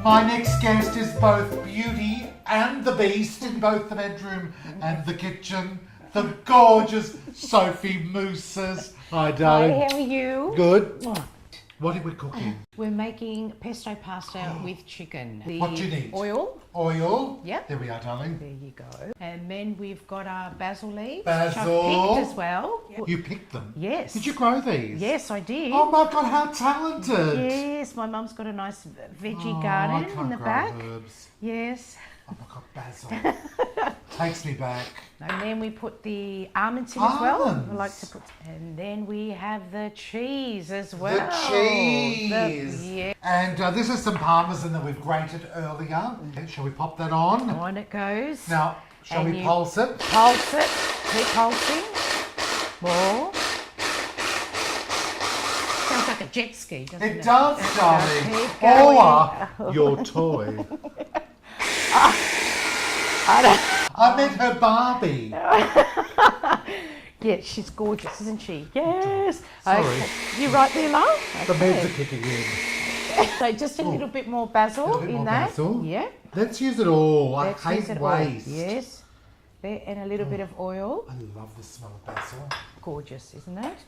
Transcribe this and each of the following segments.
My next guest is both Beauty and the Beast in both the bedroom and the kitchen. The gorgeous Sophia Mousis. Hi, darling. Hi, how are you? Good. What are we cooking? We're making pesto pasta with chicken. What do you need? Oil. Oil. Yep. There we are, darling. There you go. And then we've got our basil leaves. Basil. Which I've picked as well. You picked them? Yes. Did you grow these? Yes, I did. Oh my God, how talented. Yes, my mum's got a nice veggie I garden can't in the grow back. herbs. Yes. Oh my God, basil. Takes me back. And then we put the almonds in as well. Almonds. I like to put, and then we have the cheese as well. The cheese. Yeah. And this is some parmesan that we've grated earlier. Okay, shall we pop that on? On it goes. Now, shall And we you pulse it? Pulse it. Keep pulsing. More. Sounds like a jet ski, doesn't it? It does, darling. Keep going. Or your toy. I meant her Barbie. Yeah, she's gorgeous, isn't she? Yes. Sorry. Okay. You right there, love? The Okay. meds are kicking in. So just a little bit more basil bit in more that. basil. Yeah. Let's use it all. I Let's use hate it all. waste. Yes. There, and a little bit of oil. I love the smell of basil. Gorgeous, isn't it?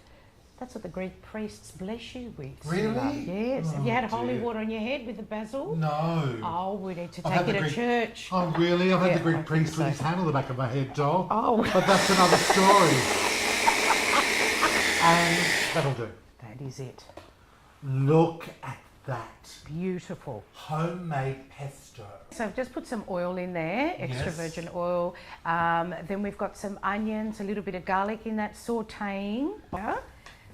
That's what the Greek priests bless you with. Really? Soula. Yes. Have you Oh, had holy dear. water on your head with the basil? No. Oh, we need to I've take had it the to Greek- church. Oh, really? I've had Yeah, the Greek I priest think with so. his hand on the back of my head, doll. Oh. But that's another story. And that'll do. That is it. Look at that. Beautiful. Homemade pesto. So I've just put some oil in there, extra Yes. virgin oil. Then we've got some onions, a little bit of garlic in that sauteing. Yeah.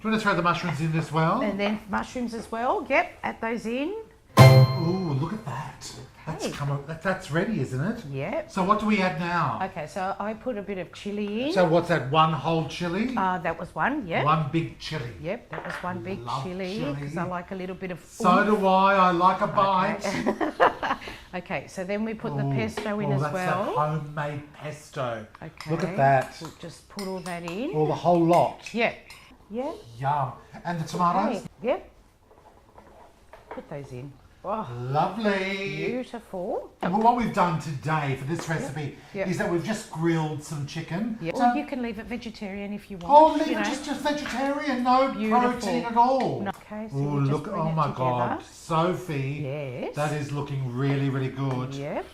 Do you want to throw the mushrooms in as well? And then mushrooms as well. Yep, add those in. Ooh, look at that. That's Okay. come up, that's ready, isn't it? Yep. So what do we add now? Okay, so I put a bit of chili in. So what's that, one whole chilli? That was one, yep. One big chilli. Yep, that was one big Love chili because I chilli. like a little bit of So oomph. do I like a bite. Okay, so then we put the Ooh, pesto in as that's well. that homemade pesto. Okay. Look at that. We'll just put all that in. Or the whole lot. Yep. Yep. Yum. And the tomatoes? Okay. Yep. Put those in. Oh, Lovely. beautiful. And what we've done today for this recipe Yep. is that we've just grilled some chicken. Yep. So- Or you can leave it vegetarian if you want. oh, leave you it know. just vegetarian, no Beautiful. protein at all. No. Okay, so Oh, you just look, bring oh it my together. God. Sophie, Yes. that is looking really, really good. Yep.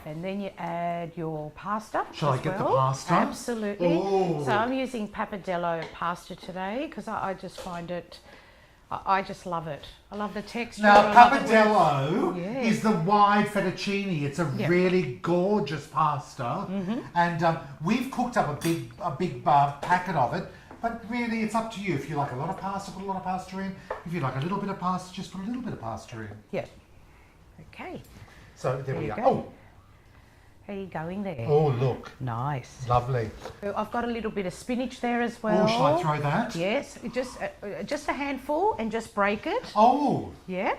And then you add your pasta. Shall I as get the well. pasta? Absolutely. Oh. So I'm using pappardelle pasta today because I just find it, I just love it. I love the texture. Now, I love it when pappardelle Yes. is the wide fettuccine. It's a Yep. really gorgeous pasta, and we've cooked up a big packet of it. But really, it's up to you. If you like a lot of pasta, put a lot of pasta in. If you like a little bit of pasta, just put a little bit of pasta in. Yeah. Okay. So there we you are. go. How are you going there? Oh, look, Nice. lovely. So I've got a little bit of spinach there as well. Oh, shall I throw that? Yes. Just a handful and just break it. Oh, Yeah.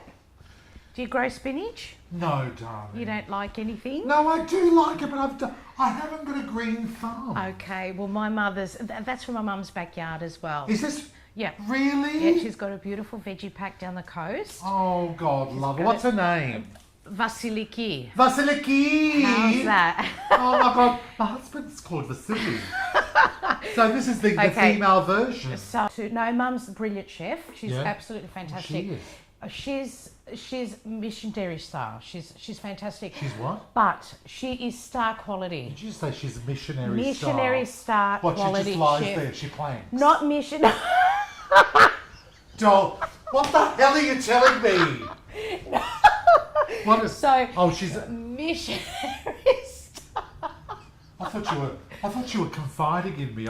Do you grow spinach? no, darling. You don't like anything? No, I do like it, but I haven't got a green thumb. Okay, well my mother's, that's from my mum's backyard as well. Is this Yeah. really? Yeah, she's got a beautiful veggie pack down the coast. Oh, God, love it. got What's it. her name? Vasiliki. Vasiliki! How's that? Oh my God, my husband's called Vasily. So this is the Okay. female version. So, no, mum's a brilliant chef. She's Yeah. absolutely fantastic. She is. She's missionary style. She's fantastic. She's what? But she is star quality. Did you say she's a missionary Missionary star? star What, she quality just lies chef. there, she planks? Not missionary. Doll, what the hell are you telling me? What is... So Oh, she's... missionary star. I thought you were confiding in me.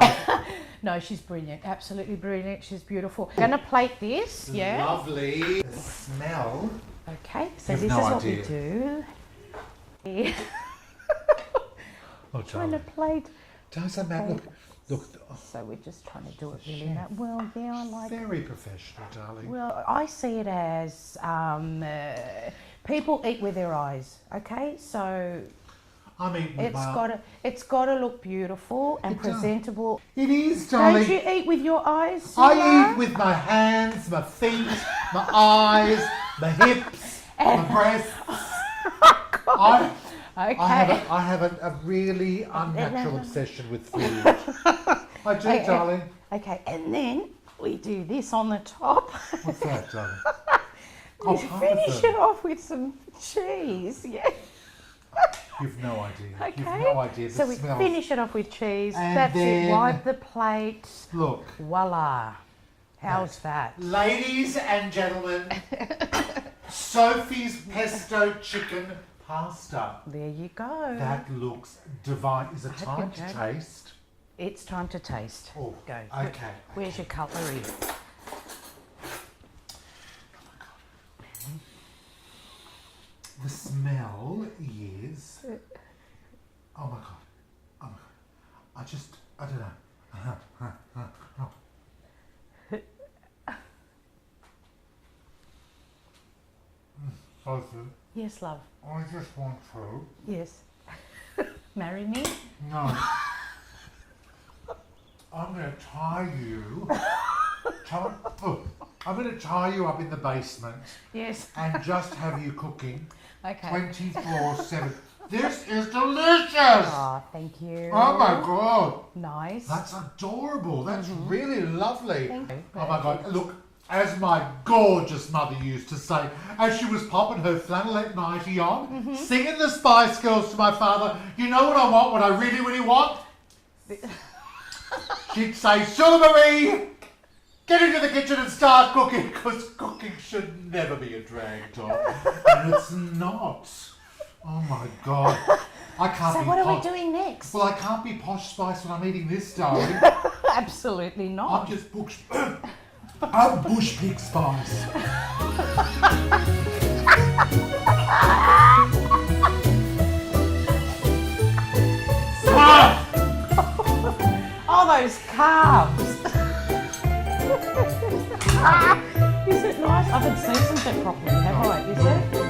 No, she's brilliant. Absolutely brilliant. She's beautiful. Gonna plate this. Yeah. Lovely. The smell. Okay. So You've this no is what idea. we do. Yeah. Oh, Trying to darling. plate. Don't say that. Look. Oh, So we're just trying to do it really that well. Yeah, I like. very professional, darling. Well, I see it as people eat with their eyes. Okay, so I mean, with it's got to look beautiful and It does. presentable. It is, darling. Don't you eat with your eyes? I Soula? eat with my hands, my feet, my eyes, my hips, my breasts. I Okay. I have a really unnatural obsession with food. I do, darling. Okay, and then we do this on the top. What's that, darling? We finish it off with some cheese. Yeah. You've no idea. Okay. You've no idea. The So we smells. finish it off with cheese. And That's then- it. Wipe the plate. Look, Voila. How's that? ladies and gentlemen, Sophie's pesto chicken pasta. There you go. That looks divine. Is it time to Okay. taste? It's time to taste. Oh, Go. okay. Where's your cutlery? The smell is. Oh my god. Oh my god. I don't know. Sophie, Yes, love. I just want to. Yes. Marry me? No. I'm going to tie you. I'm going to tie you up in the basement Yes. and just have you cooking Okay. 24/7. This is delicious! Oh, thank you. Oh my god! Nice. That's adorable. That's really lovely. Thank you. Oh my god. Look, as my gorgeous mother used to say, as she was popping her flannelette nightie on, singing the Spice Girls to my father, you know what I want, what I really, really want? She'd say, Soula Marie, get into the kitchen and start cooking, because cooking should never be a drag job. And it's not. Oh my god. I can't So be what are we posh. doing next? Well, I can't be posh spice when I'm eating this, darling. Absolutely I'm not. just bush. I'm bush pig spice. Oh, those carbs. Is it nice? I haven't seasoned it properly, have I? Is it?